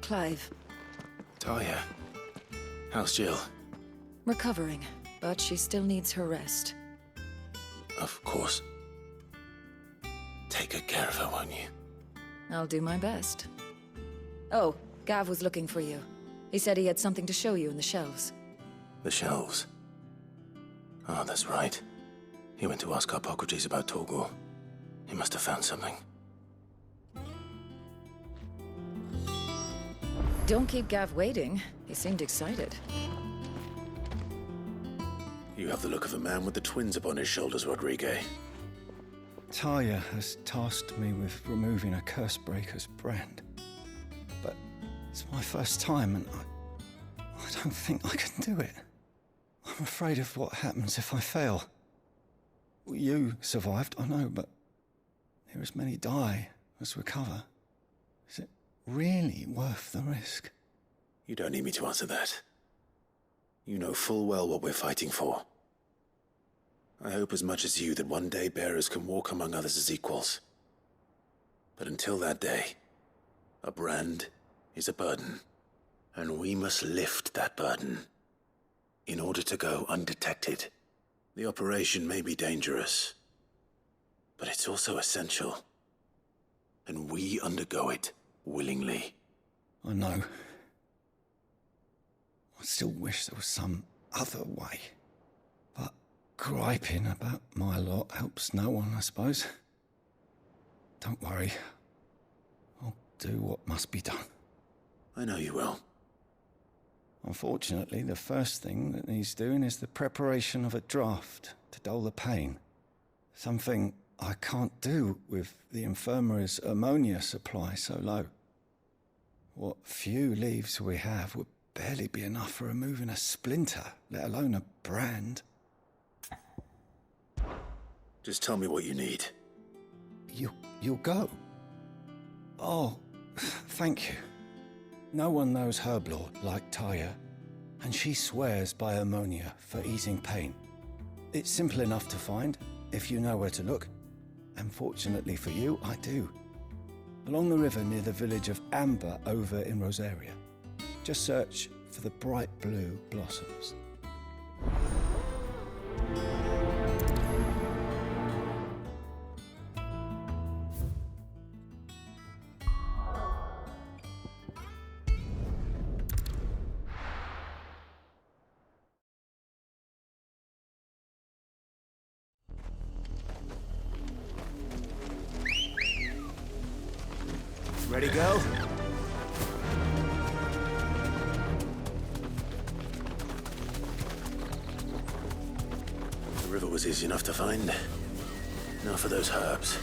Clive. Talia. How's Jill? Recovering, but she still needs her rest. Of course. Take good care of her, won't you? I'll do my best. Oh, Gav was looking for you. He said he had something to show you in the shelves. The shelves? Oh, that's right. He went to ask Hippocrates about Torgal. He must have found something. Don't keep Gav waiting. He seemed excited. You have the look of a man with the twins upon his shoulders, Rodriguez. Talia has tasked me with removing a Cursebreaker's brand. But it's my first time and I don't think I can do it. I'm afraid of what happens if I fail. You survived, I know, but there as many die as recover. Is it really worth the risk? You don't need me to answer that. You know full well what we're fighting for. I hope as much as you that one day bearers can walk among others as equals. But until that day, a brand is a burden, and we must lift that burden in order to go undetected. The operation may be dangerous, but it's also essential, and we undergo it willingly. I know. I still wish there was some other way. But griping about my lot helps no one, I suppose. Don't worry. I'll do what must be done. I know you will. Unfortunately, the first thing that needs doing is the preparation of a draft to dull the pain. Something I can't do with the infirmary's ammonia supply so low. What few leaves we have would barely be enough for removing a splinter, let alone a brand. Just tell me what you need. You'll go? Oh, thank you. No one knows herb lore like Talia, and she swears by ammonia for easing pain. It's simple enough to find, if you know where to look. And fortunately for you, I do. Along the river near the village of Amber over in Rosaria. Just search for the bright blue blossoms. Ready, go? The river was easy enough to find. Now for those herbs.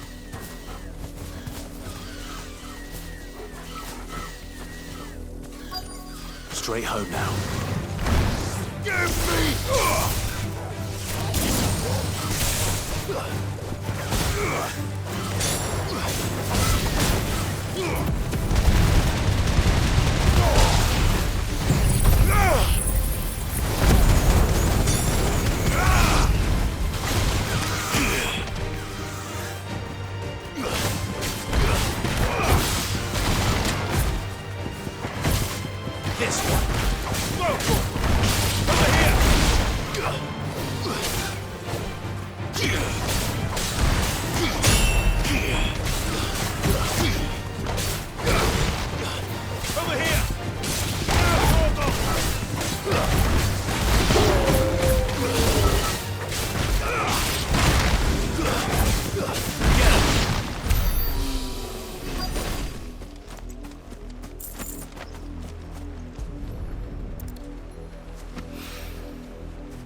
Straight home now. Give me! This one. Whoa! Over here! Over here!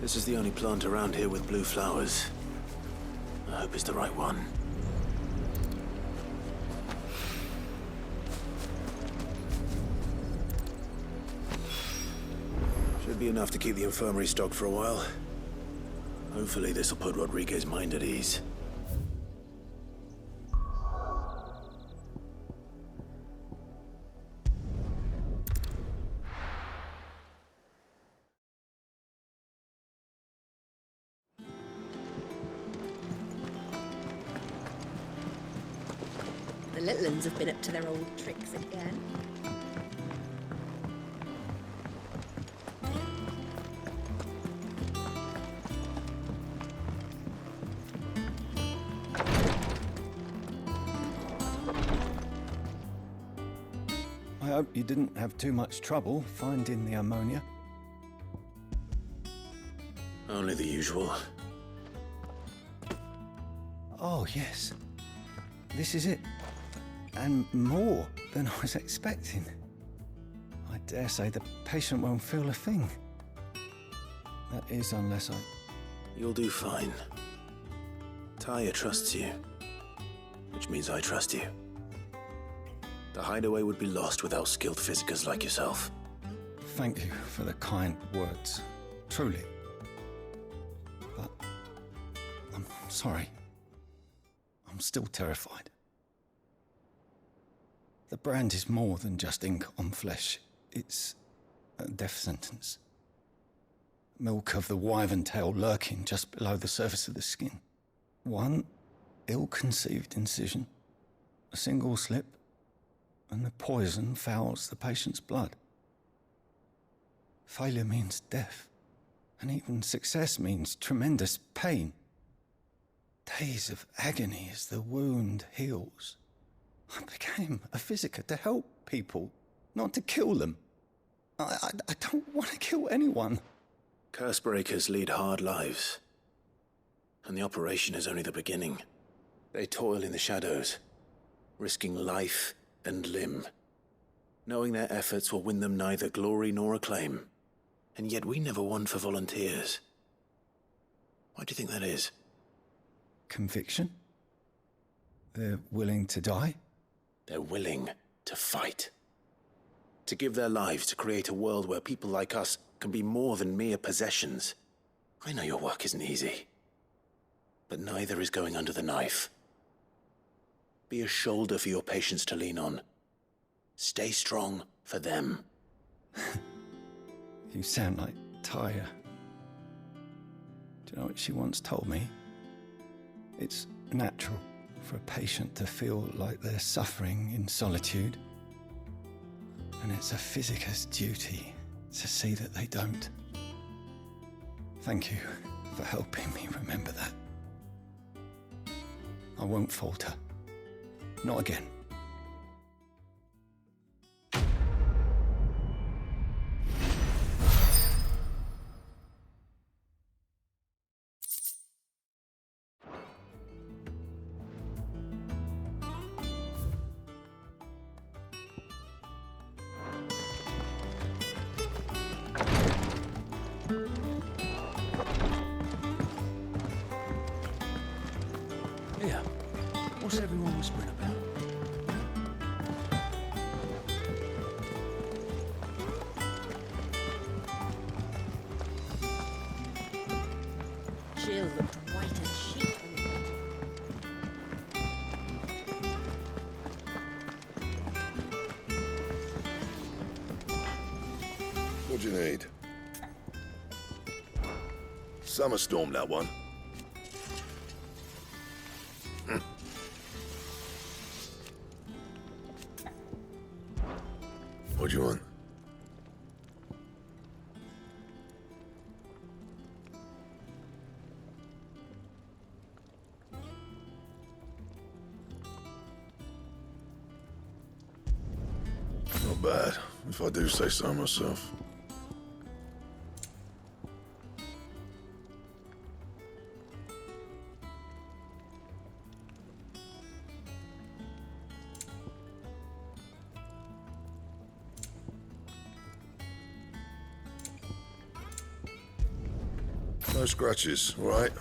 This is the only plant around here with blue flowers. I hope it's the right one. Should be enough to keep the infirmary stocked for a while. Hopefully this will put Rodriguez's mind at ease. The little uns have been up to their old tricks again. I hope you didn't have too much trouble finding the ammonia. Only the usual. Oh, yes. This is it. And more than I was expecting. I dare say the patient won't feel a thing. That is, unless I... You'll do fine. Taya trusts you, which means I trust you. The hideaway would be lost without skilled physicers like yourself. Thank you for the kind words. Truly. But... I'm sorry. I'm still terrified. The brand is more than just ink on flesh. It's a death sentence. Milk of the wyvern tail lurking just below the surface of the skin. One ill-conceived incision, a single slip, and the poison fouls the patient's blood. Failure means death, and even success means tremendous pain. Days of agony as the wound heals. I became a physiker to help people, not to kill them. I don't want to kill anyone. Cursebreakers lead hard lives, and the operation is only the beginning. They toil in the shadows, risking life and limb, knowing their efforts will win them neither glory nor acclaim. And yet we never won for volunteers. Why do you think that is? Conviction? They're willing to die? They're willing to fight. To give their lives to create a world where people like us can be more than mere possessions. I know your work isn't easy, but neither is going under the knife. Be a shoulder for your patients to lean on. Stay strong for them. You sound like Taya. Do you know what she once told me? It's natural for a patient to feel like they're suffering in solitude. And it's a physiker's duty to see that they don't. Thank you for helping me remember that. I won't falter. Not again. Yeah. What's everyone whispering about? Jill looked white as sheet when we got What'd you need? Summer storm, that one. What do you want? Not bad, if I do say so myself. No scratches, all right?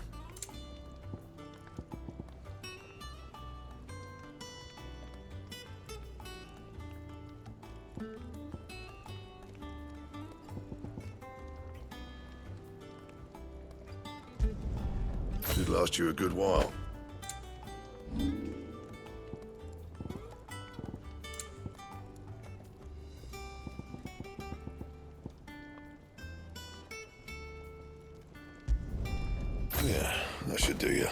Should last you a good while. Yeah, that should do you.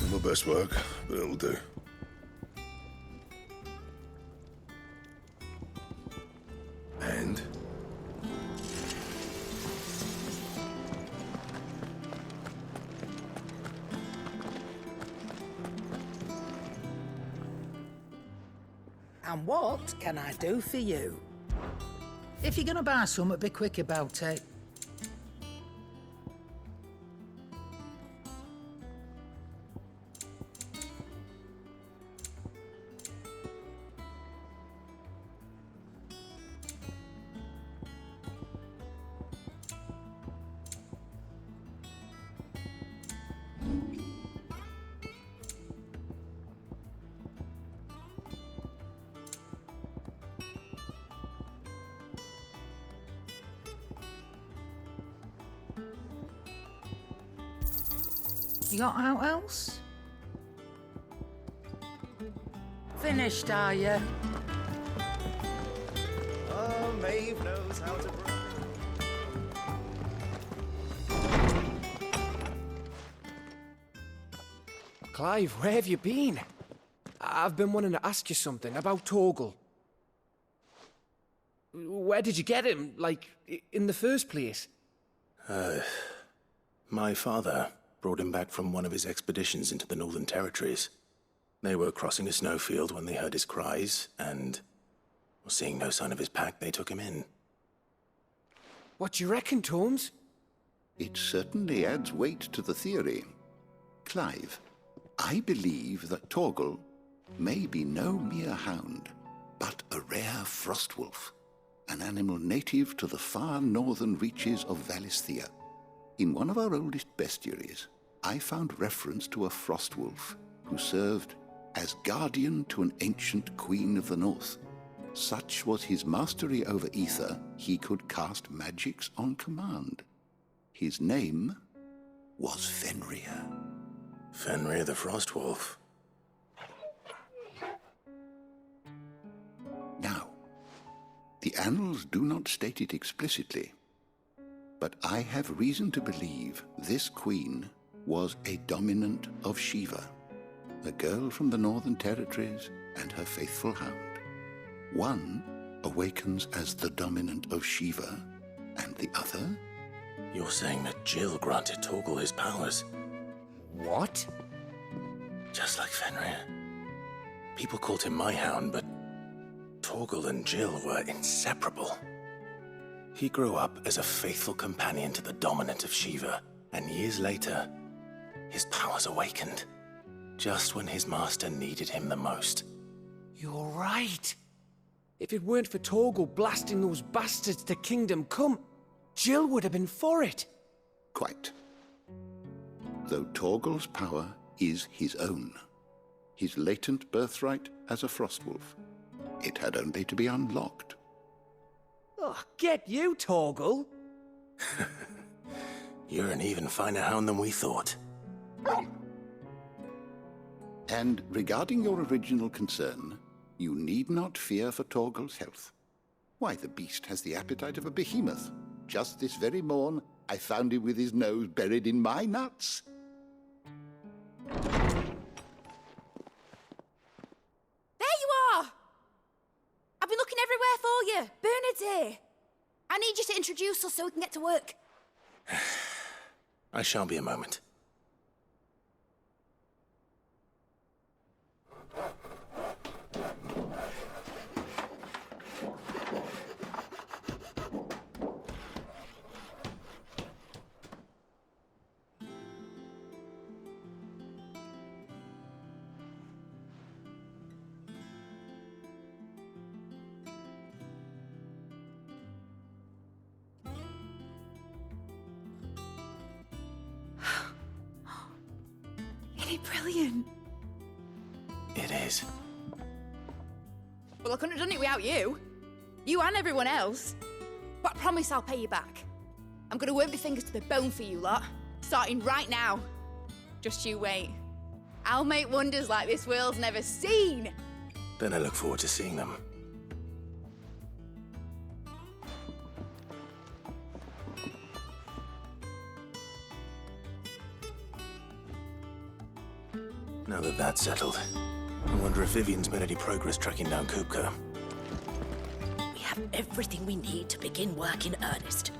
Not my best work, but it'll do. And? And what can I do for you? If you're gonna buy something, be quick about it. You got out else? Finished, are you? Oh, Maeve knows how to Clive, where have you been? I've been wanting to ask you something about Torgal. Where did you get him, like, in the first place? My father brought him back from one of his expeditions into the Northern Territories. They were crossing a snowfield when they heard his cries, and seeing no sign of his pack, they took him in. What do you reckon, Tomes? It certainly adds weight to the theory. Clive, I believe that Torgal may be no mere hound, but a rare frostwolf, an animal native to the far northern reaches of Valisthea. In one of our oldest bestiaries, I found reference to a frostwolf who served as guardian to an ancient queen of the north. Such was his mastery over ether, he could cast magics on command. His name was Fenrir. Fenrir the Frostwolf. Now, the annals do not state it explicitly, but I have reason to believe this queen was a dominant of Shiva, a girl from the Northern Territories and her faithful hound. One awakens as the dominant of Shiva, and the other? You're saying that Jill granted Torgal his powers? What? Just like Fenrir. People called him my hound, but Torgal and Jill were inseparable. He grew up as a faithful companion to the dominant of Shiva, and years later, his powers awakened, just when his master needed him the most. You're right. If it weren't for Torgal blasting those bastards to Kingdom Come, Jill would have been for it. Quite. Though Torgal's power is his own, his latent birthright as a frostwolf, it had only to be unlocked. Oh, get you, Torgal. You're an even finer hound than we thought. And regarding your original concern, you need not fear for Torgal's health. Why, the beast has the appetite of a behemoth. Just this very morn, I found him with his nose buried in my nuts. There you are! I've been looking everywhere for you. Bernard's here. I need you to introduce us so we can get to work. I shan't be a moment. Isn't it brilliant? It is. Well, I couldn't have done it without you. You and everyone else. But I promise I'll pay you back. I'm gonna work my fingers to the bone for you lot. Starting right now. Just you wait. I'll make wonders like this world's never seen. Then I look forward to seeing them. Now that that's settled, I wonder if Vivian's made any progress tracking down Kupka. We have everything we need to begin work in earnest.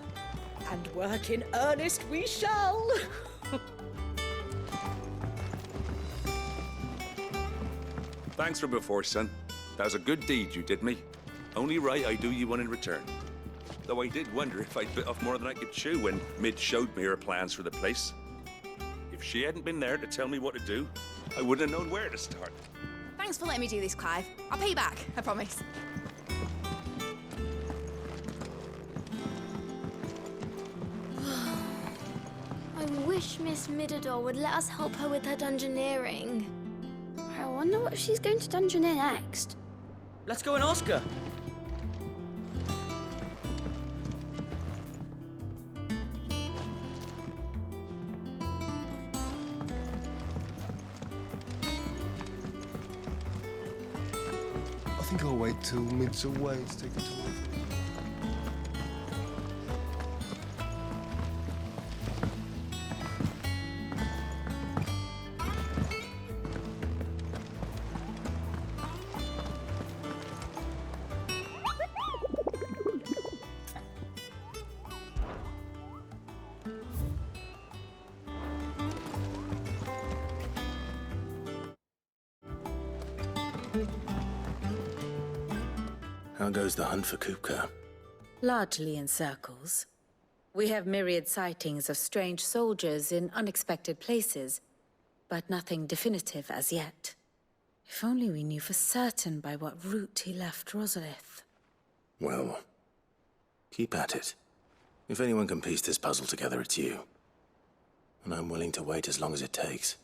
And work in earnest we shall. Thanks for before, son. That was a good deed you did me. Only right I do you one in return. Though I did wonder if I'd bit off more than I could chew when Mid showed me her plans for the place. If she hadn't been there to tell me what to do, I wouldn't have known where to start. Thanks for letting me do this, Clive. I'll pay you back, I promise. I wish Miss Midador would let us help her with her dungeoneering. I wonder what she's going to dungeoneer next. Let's go and ask her. I think I'll wait till Mid's away to take a tour. How goes the hunt for Kupka? Largely in circles. We have myriad sightings of strange soldiers in unexpected places, but nothing definitive as yet. If only we knew for certain by what route he left Rosalith. Well, keep at it. If anyone can piece this puzzle together, it's you. And I'm willing to wait as long as it takes.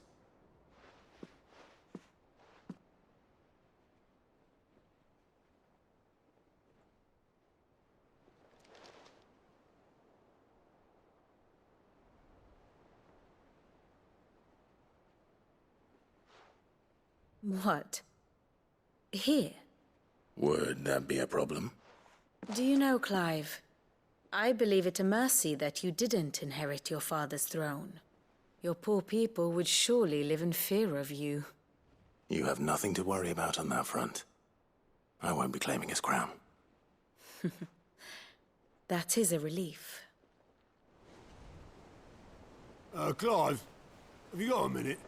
What? Here? Would that be a problem? Do you know, Clive, I believe it a mercy that you didn't inherit your father's throne. Your poor people would surely live in fear of you. You have nothing to worry about on that front. I won't be claiming his crown. That is a relief. Clive, have you got a minute?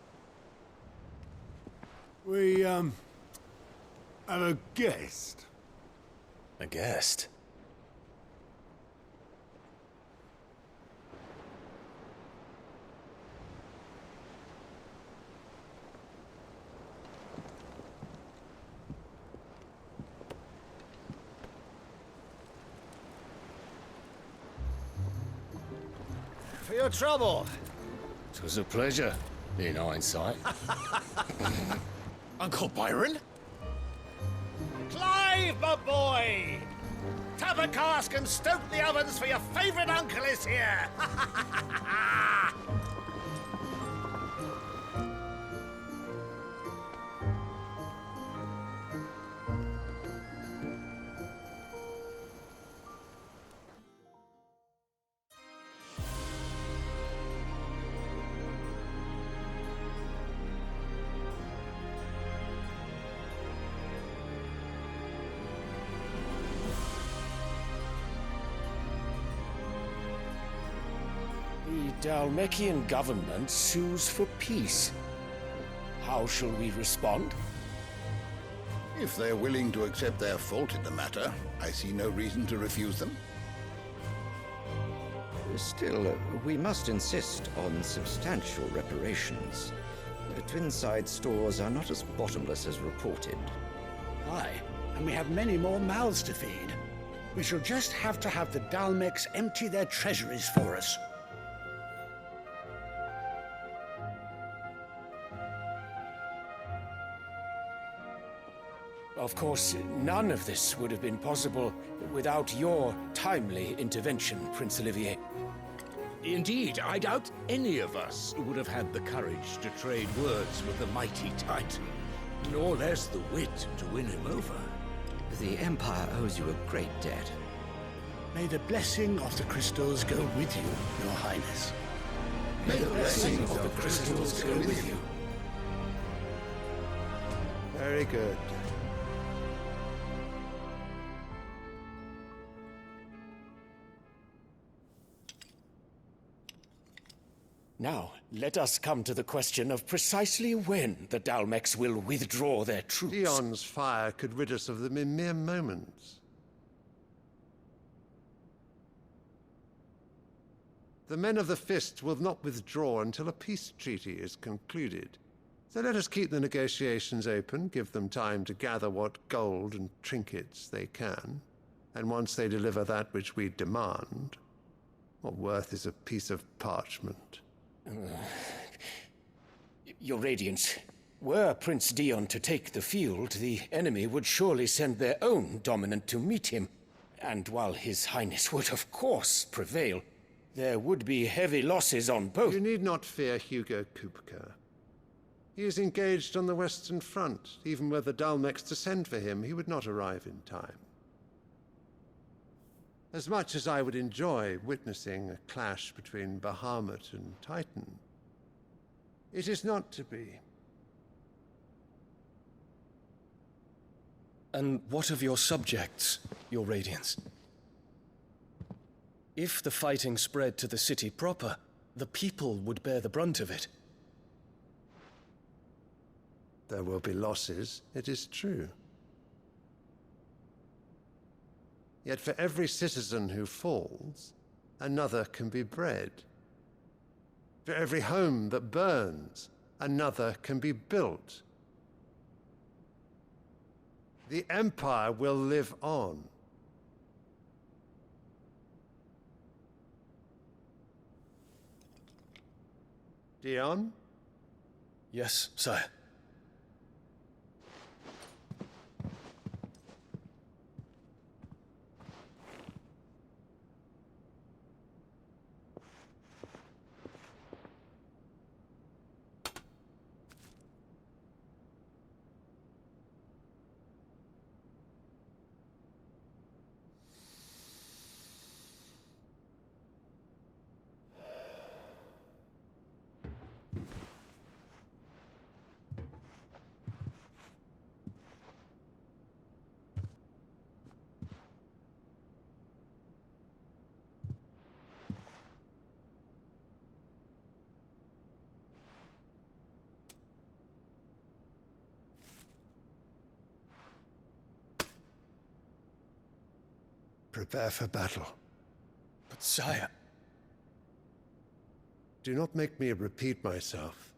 We, have a guest. A guest? For your trouble. It was a pleasure, in hindsight. Uncle Byron? Clive, my boy! Tap a cask and stoke the ovens for your favourite uncle is here! The Dalmekian government sues for peace. How shall we respond? If they're willing to accept their fault in the matter, I see no reason to refuse them. Still, we must insist on substantial reparations. Twinside stores are not as bottomless as reported. Aye, and we have many more mouths to feed. We shall just have to have the Dalmecs empty their treasuries for us. Of course, none of this would have been possible without your timely intervention, Prince Olivier. Indeed, I doubt any of us would have had the courage to trade words with the mighty Titan, nor less the wit to win him over. The Empire owes you a great debt. May the blessing of the crystals go with you, Your Highness. May the blessing of the crystals go with you. Very good. Now, let us come to the question of precisely when the Dalmex will withdraw their troops. Dion's fire could rid us of them in mere moments. The men of the Fist will not withdraw until a peace treaty is concluded. So let us keep the negotiations open, give them time to gather what gold and trinkets they can, and once they deliver that which we demand, what worth is a piece of parchment? Your Radiance, were Prince Dion to take the field, the enemy would surely send their own dominant to meet him. And while His Highness would of course prevail, there would be heavy losses on both. You need not fear Hugo Kupka. He is engaged on the Western Front. Even were the Dalmex to send for him, he would not arrive in time. As much as I would enjoy witnessing a clash between Bahamut and Titan, it is not to be. And what of your subjects, Your Radiance? If the fighting spread to the city proper, the people would bear the brunt of it. There will be losses, it is true. Yet for every citizen who falls, another can be bred. For every home that burns, another can be built. The Empire will live on. Dion? Yes, sire. Prepare for battle. But sire... Do not make me repeat myself.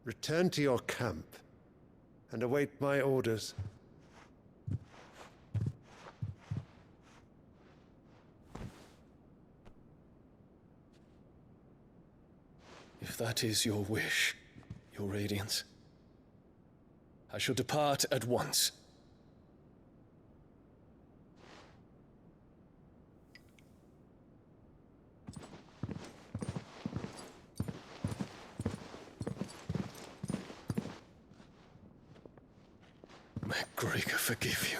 Return to your camp and await my orders. If that is your wish, Your Radiance, I shall depart at once. May Gregor forgive you.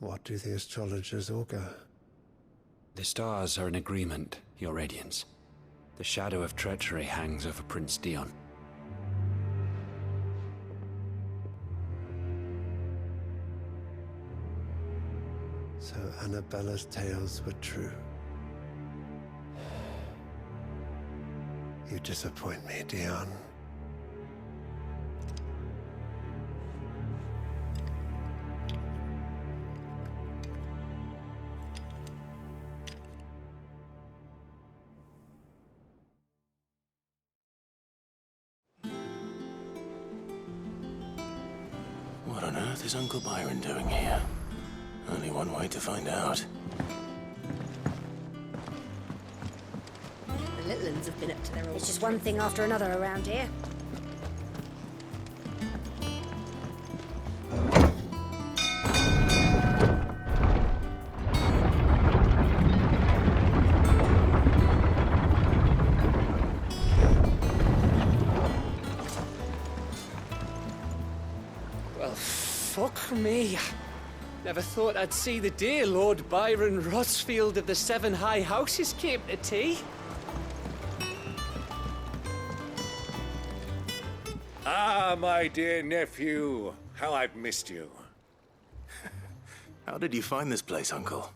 What do the astrologers augur? The stars are in agreement, Your Radiance. The shadow of treachery hangs over Prince Dion. So Anabella's tales were true. You disappoint me, Dion. What on earth is Uncle Byron doing here? Only one way to find out. The Littlands have been up to their old... It's just one thing after another around here. Well, fuck me. Never thought I'd see the day Lord Byron Rossfield of the Seven High Houses came to tea. Ah, Ah, my dear nephew. How I've missed you. How did you find this place, Uncle?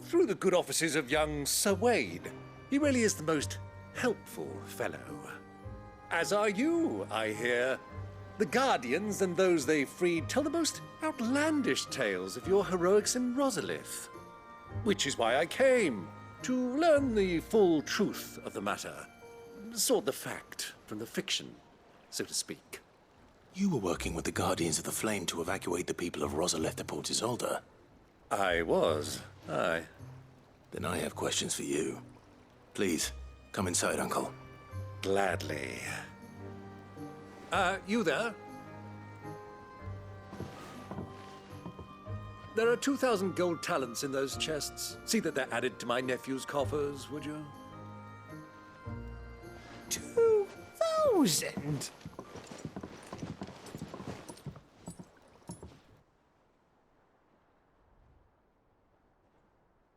Through the good offices of young Sir Wade. He really is the most helpful fellow. As are you, I hear. The Guardians and those they freed tell the most outlandish tales of your heroics in Rosalith. Which is why I came, to learn the full truth of the matter. Sort the fact from the fiction, so to speak. You were working with the Guardians of the Flame to evacuate the people of Rosalith to Port Isolde. I was, aye. Then I have questions for you. Please, come inside, Uncle. Gladly. You there? There are 2,000 gold talents in those chests. See that they're added to my nephew's coffers, would you? 2,000?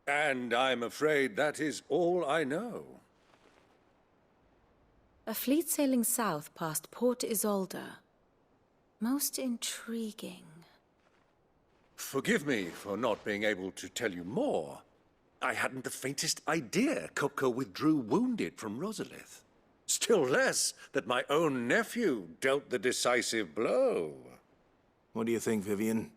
And I'm afraid that is all I know. A fleet sailing south past Port Isolde. Most intriguing. Forgive me for not being able to tell you more. I hadn't the faintest idea Kupka withdrew wounded from Rosalith. Still less that my own nephew dealt the decisive blow. What do you think, Vivian?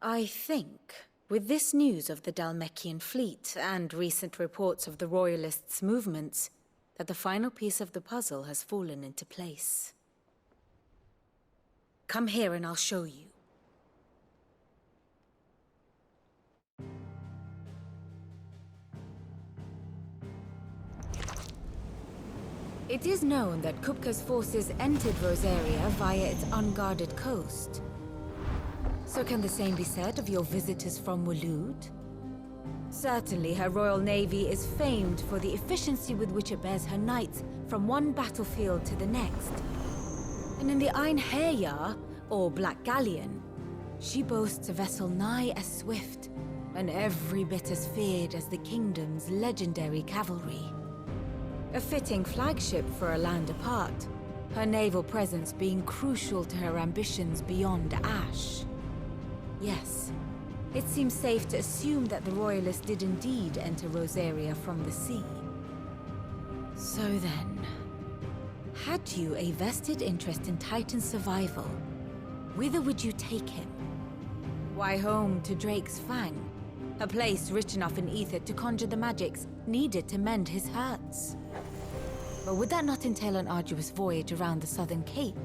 I think, with this news of the Dhalmekian fleet and recent reports of the Royalists' movements, that the final piece of the puzzle has fallen into place. Come here and I'll show you. It is known that Kupka's forces entered Rosaria via its unguarded coast. So can the same be said of your visitors from Waloed? Certainly, her Royal Navy is famed for the efficiency with which it bears her knights from one battlefield to the next. And in the Einherjar, or Black Galleon, she boasts a vessel nigh as swift and every bit as feared as the kingdom's legendary cavalry. A fitting flagship for a land apart, her naval presence being crucial to her ambitions beyond Ash. Yes. It seems safe to assume that the Royalists did indeed enter Rosaria from the sea. So then, had you a vested interest in Titan's survival, whither would you take him? Why, home to Drake's Fang, a place rich enough in ether to conjure the magics needed to mend his hurts. But would that not entail an arduous voyage around the southern cape?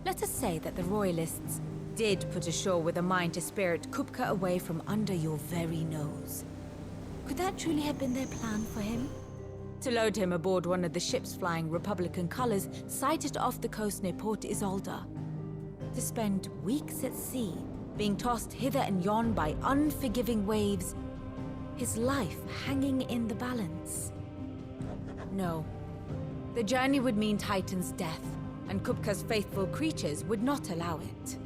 Let us say that the Royalists did put ashore with a mind to spirit Kupka away from under your very nose. Could that truly have been their plan for him? To load him aboard one of the ships flying Republican colors sighted off the coast near Port Isolde. To spend weeks at sea, being tossed hither and yon by unforgiving waves, his life hanging in the balance. No. The journey would mean Titan's death, and Kupka's faithful creatures would not allow it.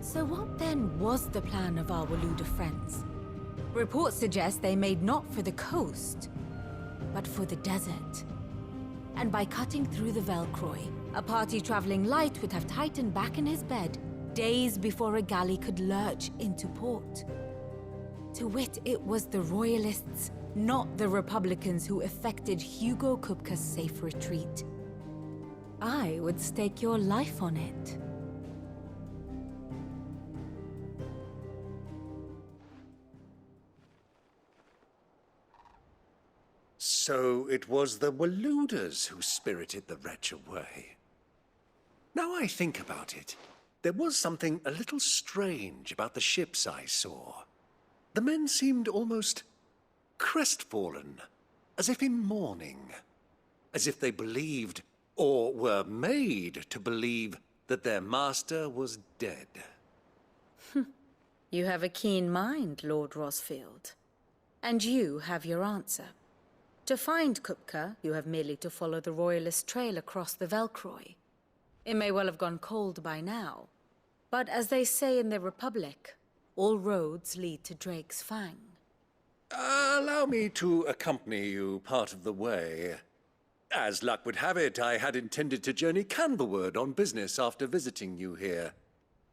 So what then was the plan of our Waloed friends? Reports suggest they made not for the coast, but for the desert. And by cutting through the Velcroy, a party traveling light would have Titan back in his bed days before a galley could lurch into port. To wit, it was the Royalists, not the Republicans, who effected Hugo Kupka's safe retreat. I would stake your life on it. So it was the Waloeders who spirited the wretch away. Now I think about it, there was something a little strange about the ships I saw. The men seemed almost crestfallen, as if in mourning, as if they believed, or were made to believe, that their master was dead. You have a keen mind, Lord Rosfield. And you have your answer. To find Kupka, you have merely to follow the Royalist trail across the Velcroy. It may well have gone cold by now, but as they say in the Republic, all roads lead to Drake's Fang. Allow me to accompany you part of the way. As luck would have it, I had intended to journey Canberward on business after visiting you here.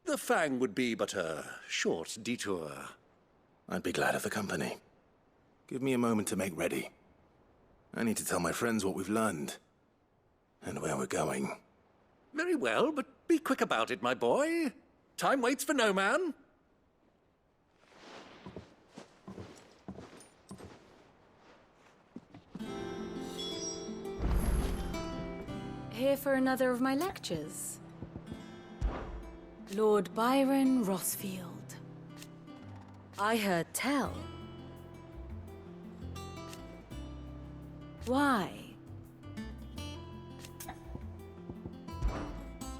The Fang would be but a short detour. I'd be glad of the company. Give me a moment to make ready. I need to tell my friends what we've learned. And where we're going. Very well, but be quick about it, my boy. Time waits for no man. Here for another of my lectures. Lord Byron Rossfield. I heard tell. Why?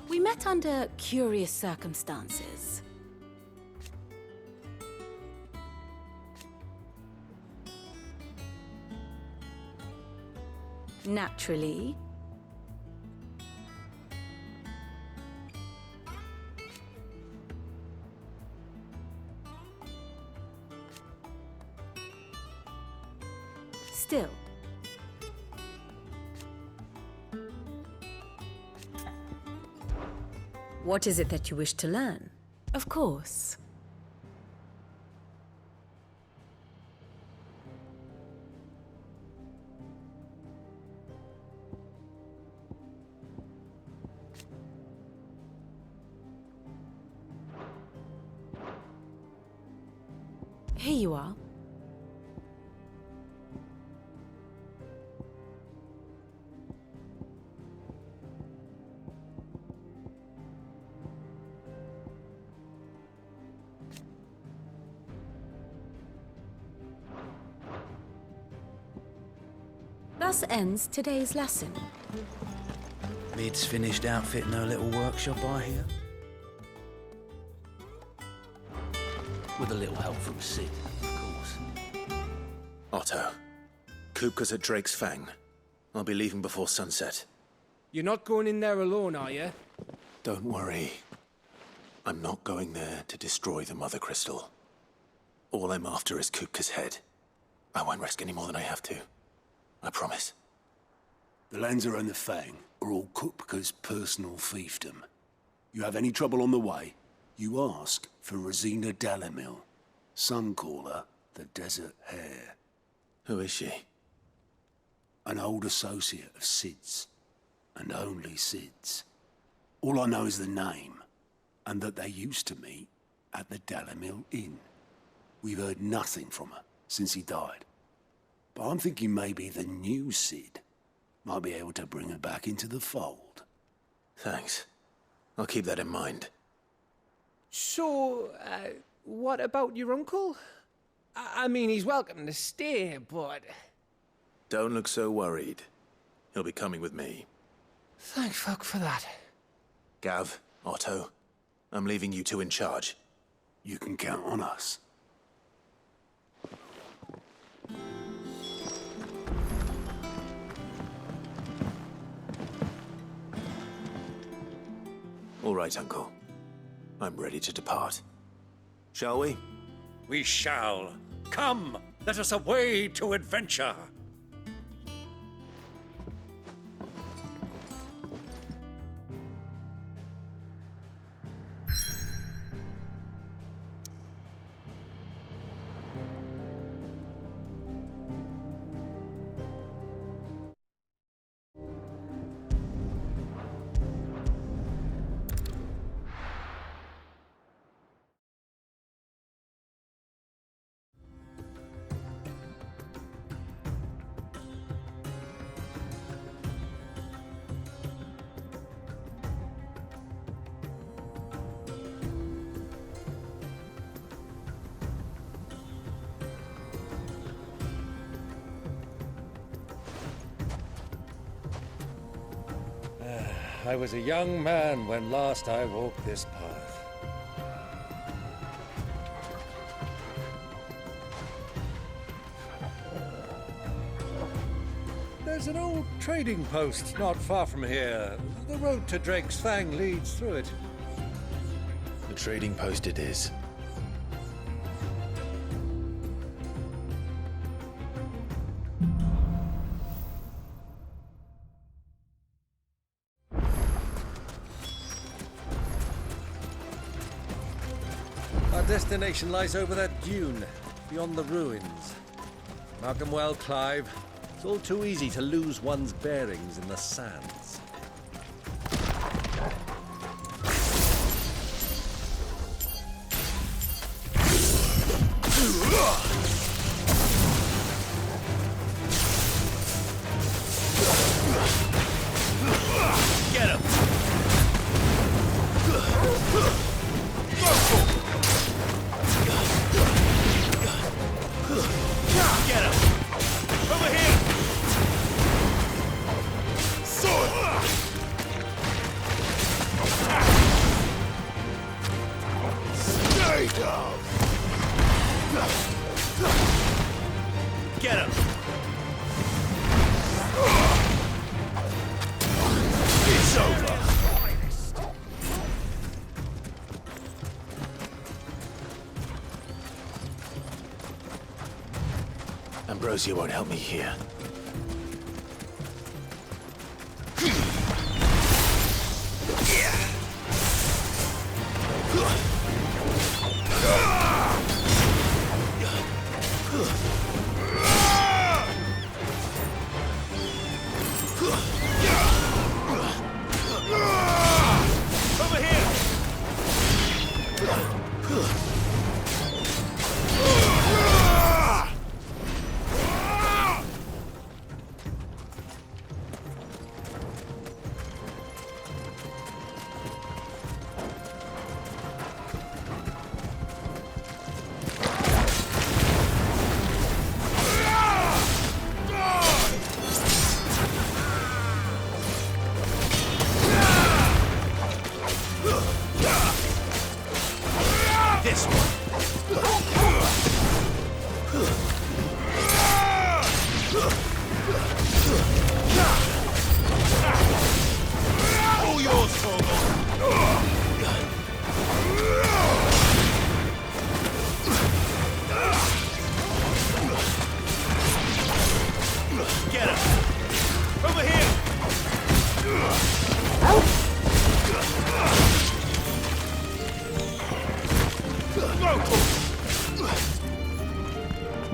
We met under curious circumstances. Naturally. Still. What is it that you wish to learn? Of course. Here you are. Thus ends today's lesson. Mid's finished outfitting her little workshop, I hear. With a little help from Sid, of course. Otto, Kupka's at Drake's Fang. I'll be leaving before sunset. You're not going in there alone, are you? Don't worry. I'm not going there to destroy the Mother Crystal. All I'm after is Kupka's head. I won't risk any more than I have to. I promise. The Lanza and the Fang are all Kupka's personal fiefdom. You have any trouble on the way, you ask for Rosina Dalamil. Some call her the Desert Hare. Who is she? An old associate of Sid's, and only Sid's. All I know is the name, and that they used to meet at the Dalamil Inn. We've heard nothing from her since he died. But I'm thinking maybe the new Sid might be able to bring her back into the fold. Thanks. I'll keep that in mind. So, what about your uncle? I mean, he's welcome to stay, but... Don't look so worried. He'll be coming with me. Thank fuck for that. Gav, Otto, I'm leaving you two in charge. You can count on us. All right, Uncle. I'm ready to depart. Shall we? We shall. Come, let us away to adventure. I was a young man when last I walked this path. There's an old trading post not far from here. The road to Drake's Fang leads through it. The trading post it is. Our destination lies over that dune, beyond the ruins. Mark 'em well, Clive. It's all too easy to lose one's bearings in the sands. Get him! Get him! Over here! Sword! Stay down! Get him! It's over! Ambrosia won't help me here. Over here! This one. All yours, Torgal. Get him. Over here.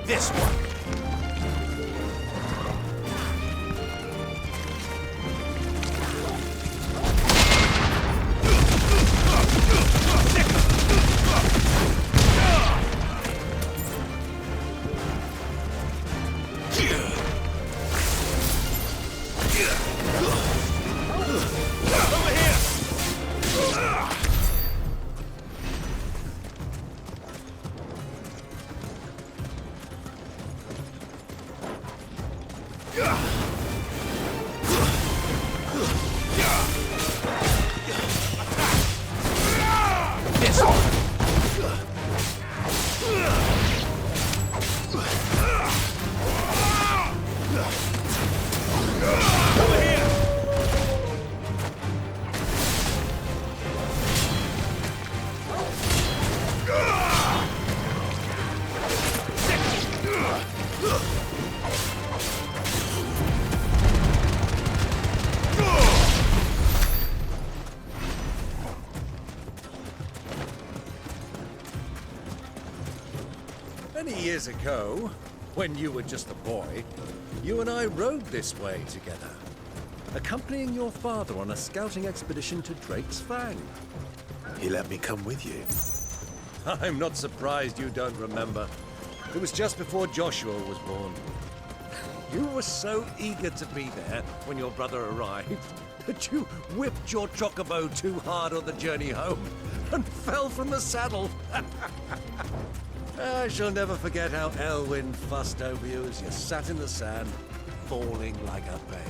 This one. Over here. This one. Over here. Many years ago, when you were just a boy, you and I rode this way together, accompanying your father on a scouting expedition to Drake's Fang. He let me come with you. I'm not surprised you don't remember. It was just before Joshua was born. You were so eager to be there when your brother arrived that you whipped your chocobo too hard on the journey home and fell from the saddle. I shall never forget how Elwyn fussed over you as you sat in the sand, falling like a babe.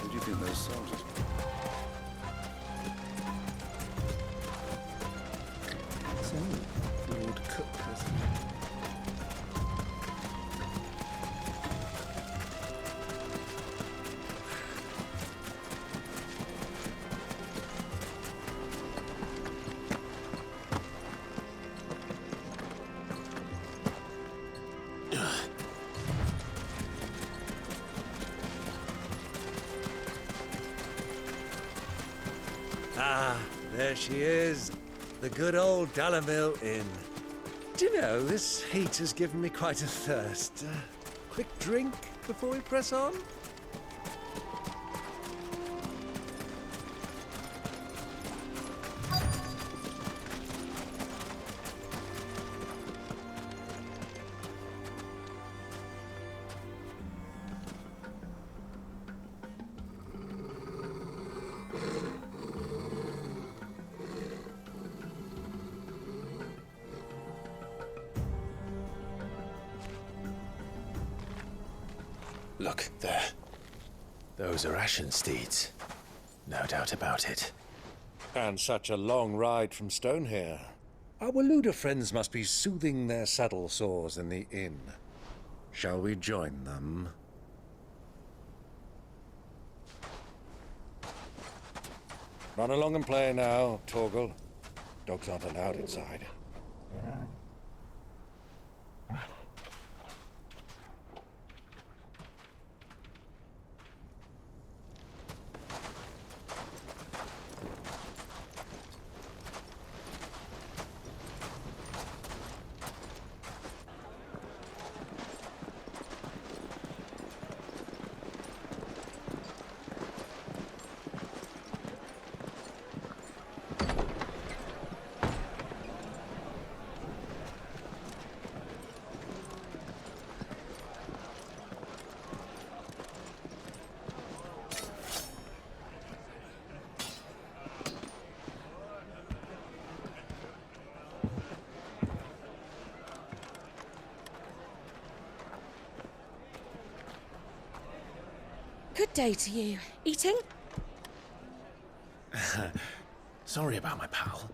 Who do you think those soldiers were? Lord Kupka. Ah, there she is. The good old Dalamil Inn. Do you know, this heat has given me quite a thirst. Quick drink before we press on? Look, there. Those are Ashen steeds. No doubt about it. And such a long ride from Stonehere. Our Waluda friends must be soothing their saddle sores in the inn. Shall we join them? Run along and play now, Torgal. Dogs aren't allowed inside. Good day to you. Eating? Sorry about my pal.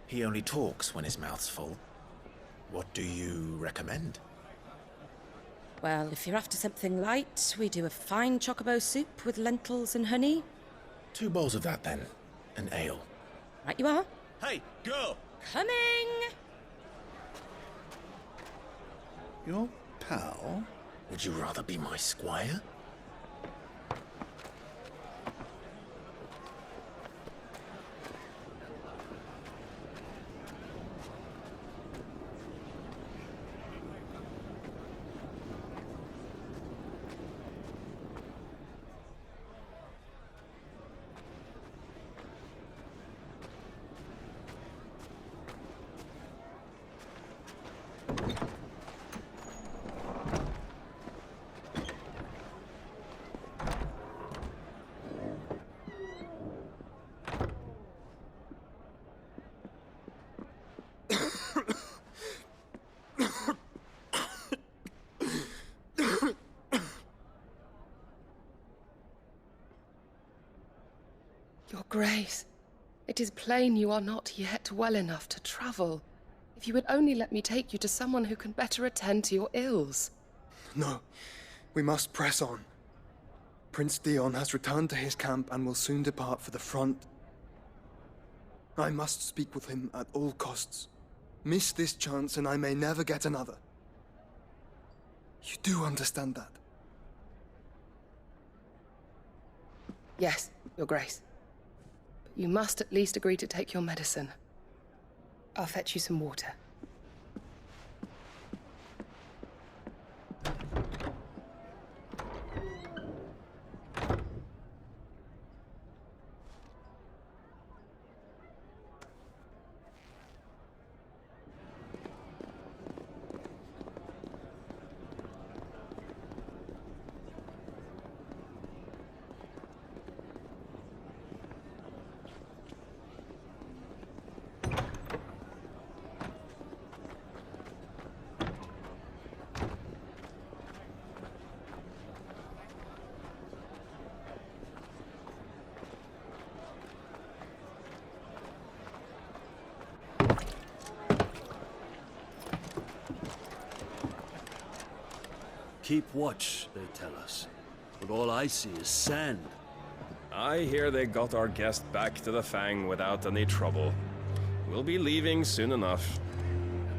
He only talks when his mouth's full. What do you recommend? Well, if you're after something light, we do a fine chocobo soup with lentils and honey. 2 bowls of that, then. An ale. Right you are. Hey, girl! Coming! Your pal? Would you rather be my squire? Your Grace, it is plain you are not yet well enough to travel. If you would only let me take you to someone who can better attend to your ills. No, we must press on. Prince Dion has returned to his camp and will soon depart for the front. I must speak with him at all costs. Miss this chance and I may never get another. You do understand that? Yes, Your Grace. But you must at least agree to take your medicine. I'll fetch you some water. Keep watch, they tell us. But all I see is sand. I hear they got our guest back to the Fang without any trouble. We'll be leaving soon enough.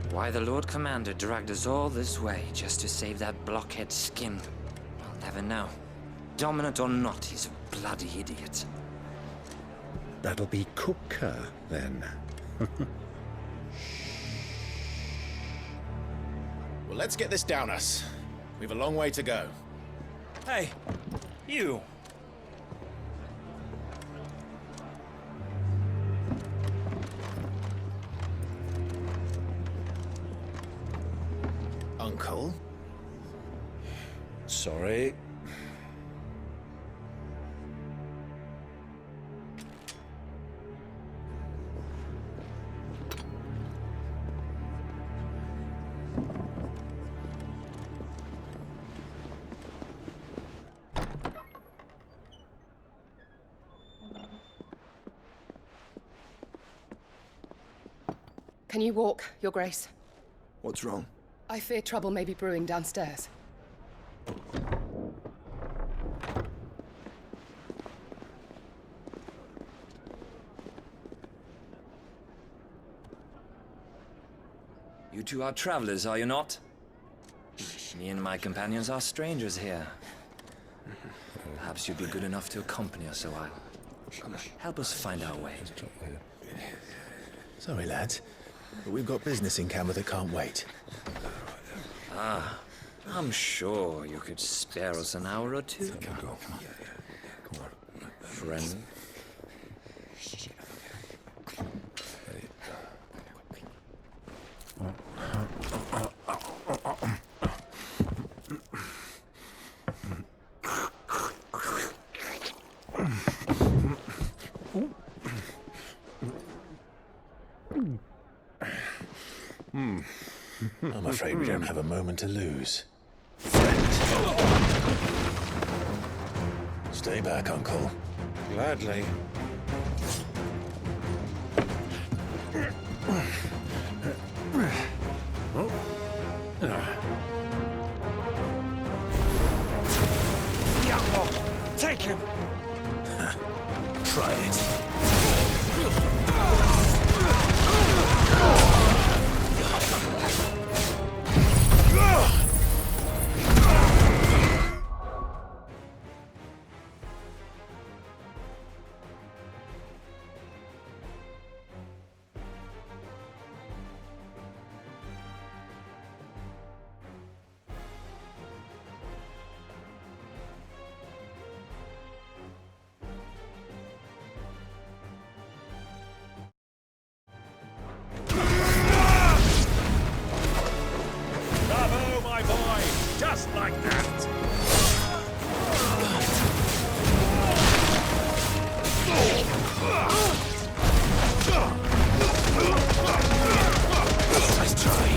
Why the Lord Commander dragged us all this way just to save that blockhead skin, I'll never know. Dominant or not, he's a bloody idiot. That'll be Kupka, then. Well, let's get this down us. We've a long way to go. Hey, you! Uncle? Sorry. Can you walk, Your Grace? What's wrong? I fear trouble may be brewing downstairs. You two are travelers, are you not? Me and my companions are strangers here. Perhaps you'd be good enough to accompany us a while. Help us find our way. Sorry, lads, but we've got business in camera that can't wait. Ah, I'm sure you could spare us an hour or two. Come on. Friend. I'm afraid we don't have a moment to lose. Stay back, Uncle. Gladly. Take him! Try it. Bravo, my boy! Just like that! Nice try.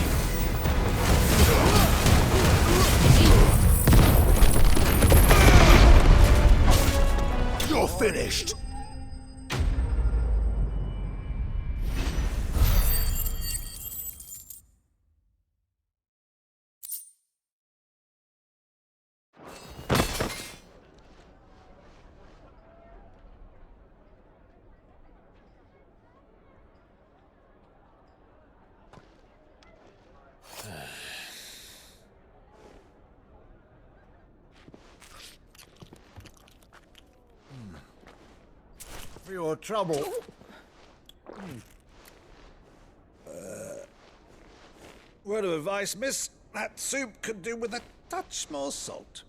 You're finished. For your trouble. Word of advice, miss. That soup could do with a touch more salt.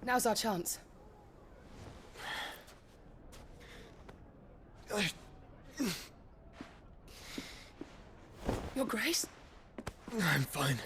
Now's our chance. Your Grace? I'm fine.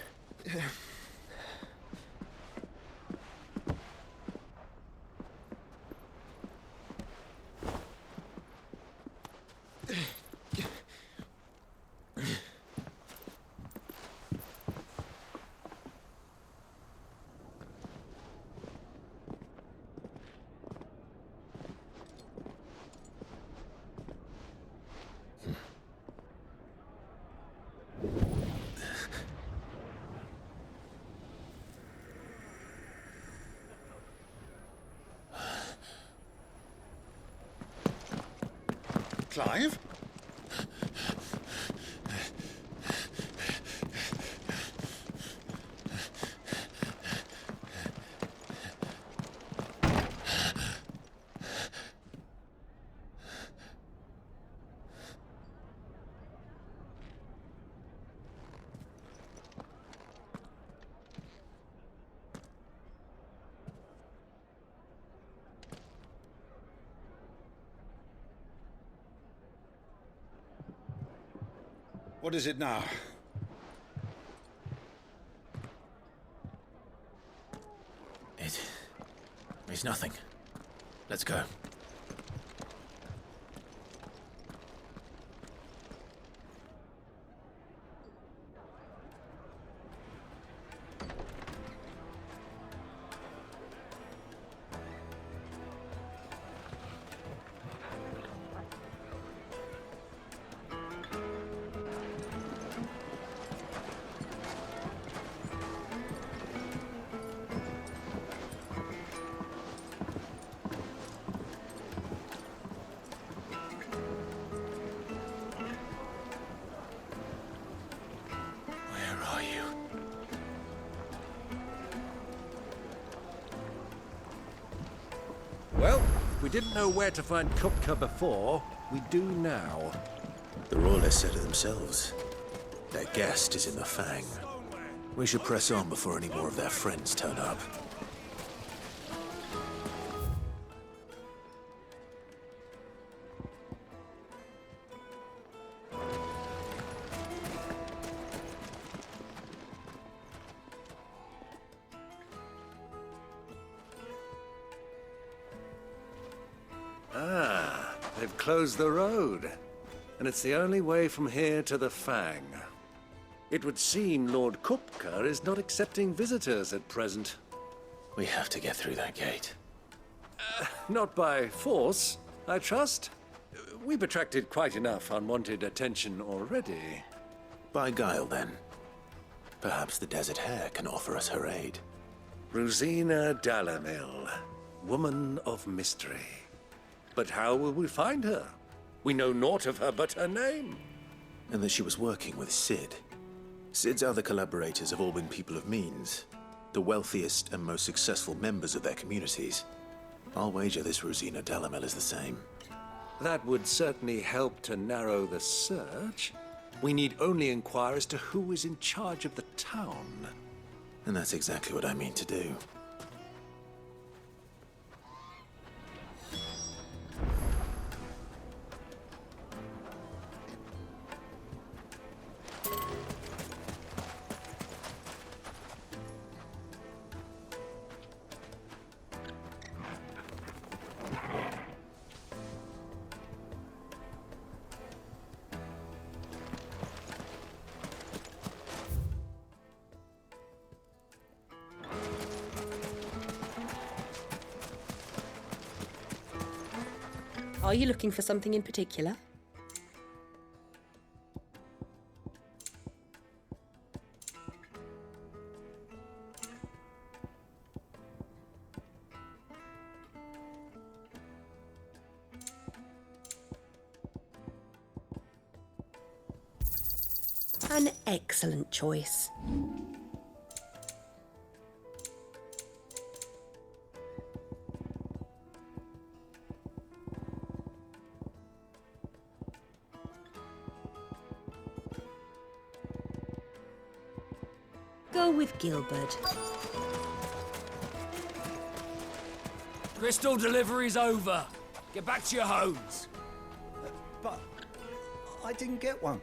Clive? What is it now? It's nothing. Let's go. Well, we didn't know where to find Kupka before. We do now. The Royalists said it themselves. Their guest is in the Fang. We should press on before any more of their friends turn up. Ah, they've closed the road. And it's the only way from here to the Fang. It would seem Lord Kupka is not accepting visitors at present. We have to get through that gate. Not by force, I trust. We've attracted quite enough unwanted attention already. By guile, then. Perhaps the Desert Hare can offer us her aid. Rosina Dalamil, woman of mystery. But how will we find her? We know naught of her but her name. And that she was working with Cid. Cid's other collaborators have all been people of means, the wealthiest and most successful members of their communities. I'll wager this Rosina Dalamil is the same. That would certainly help to narrow the search. We need only inquire as to who is in charge of the town. And that's exactly what I mean to do. Are you looking for something in particular? An excellent choice. Go with Gilbert. Crystal delivery's over. Get back to your homes. But I didn't get one.